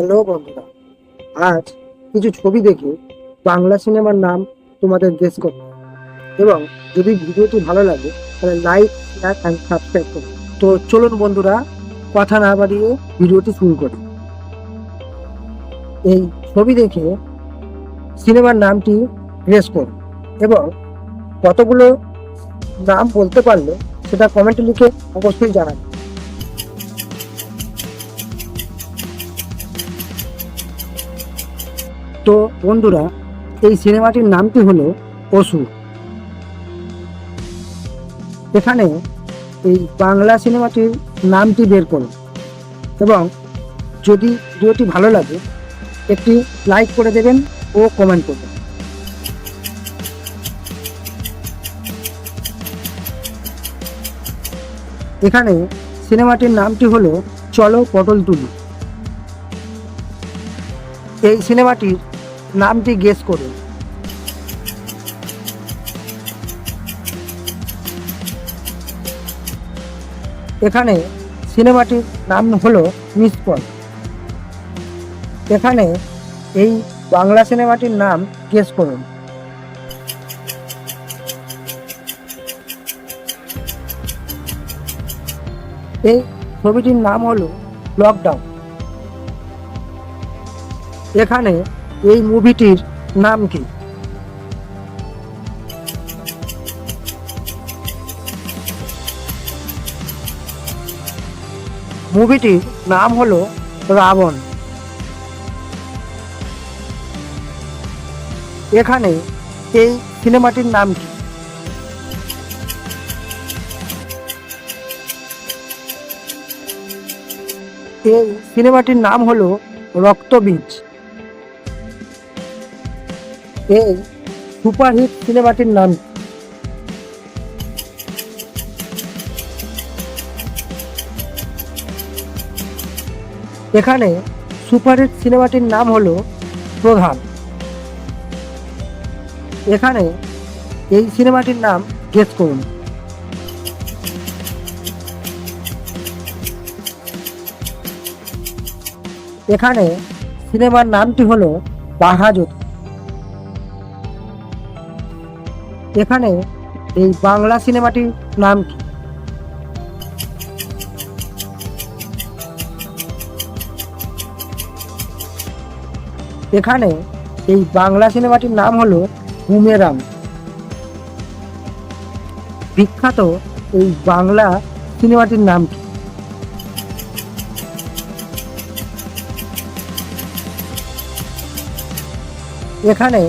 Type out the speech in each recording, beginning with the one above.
Hello বন্ধুরা, আজ কিছু ছবি দেখে বাংলা সিনেমার নাম তোমাদের গেস করবে এবং যদি ভিডিওটি ভালো লাগে তাহলে লাইক, শেয়ার অ্যান্ড সাবস্ক্রাইব করুন। তো চলুন বন্ধুরা, কথা না বাড়িয়ে ভিডিওটি শুরু করি। এই ছবি দেখে সিনেমার নামটি গেস করুন এবং কতগুলো নাম বলতে পারলে সেটা কমেন্টে লিখে অবশ্যই জানাবেন। তো বন্ধুরা, এই সিনেমাটির নামটি হলো অসুর। এখানে এই বাংলা সিনেমাটির নামটি বের করুন এবং যদি ভিডিওটি ভালো লাগে একটি লাইক করে দেবেন ও কমেন্ট করবেন। এখানে সিনেমাটির নামটি হলো চলো পটল তুলি। এই সিনেমাটির নামটি গেস করুন। এখানে সিনেমাটির নাম হলো মিস কল। এখানে এই বাংলা সিনেমাটির নাম গেস করুন। এই ছবিটির নাম হলো লকডাউন। এখানে এই মুভিটির নাম কি? মুভিটির নাম হলো রাবণ। এখানে এই সিনেমাটির নাম কি? এই সিনেমাটির নাম হলো রক্তবীজ। এই সুপারহিট সিনেমাটির নাম কি? এখানে সুপারহিট সিনেমাটির নাম হলো প্রধান। এখানে এই সিনেমাটির নাম গেস করুন। এখানে সিনেমার নামটি হলো বাঘাযতীন। এখানে এই বাংলা সিনেমাটির নাম কি? এখানে এই বাংলা সিনেমাটির নাম হলো বুমেরাং। বিখ্যাত এই বাংলা সিনেমাটির নাম কি? এখানে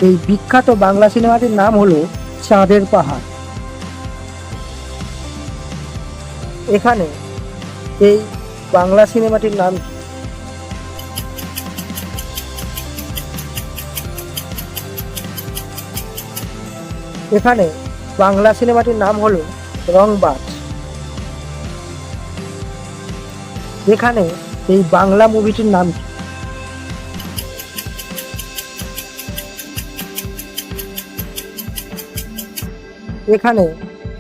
এই বিখ্যাত বাংলা সিনেমাটির নাম হলো চাঁদের পাহাড়। এখানে এই বাংলা সিনেমাটির নাম কি? এখানে বাংলা সিনেমাটির নাম হলো রংবাজ। এখানে এই বাংলা মুভিটির নাম কি? এখানে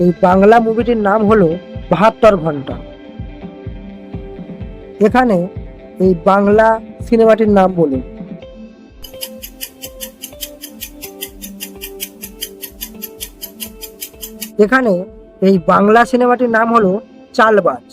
এই বাংলা মুভিটির নাম হলো ৭২ ঘন্টা। এখানে এই বাংলা সিনেমাটির নাম বলুন। এখানে এই বাংলা সিনেমাটির নাম হলো চালবাজ।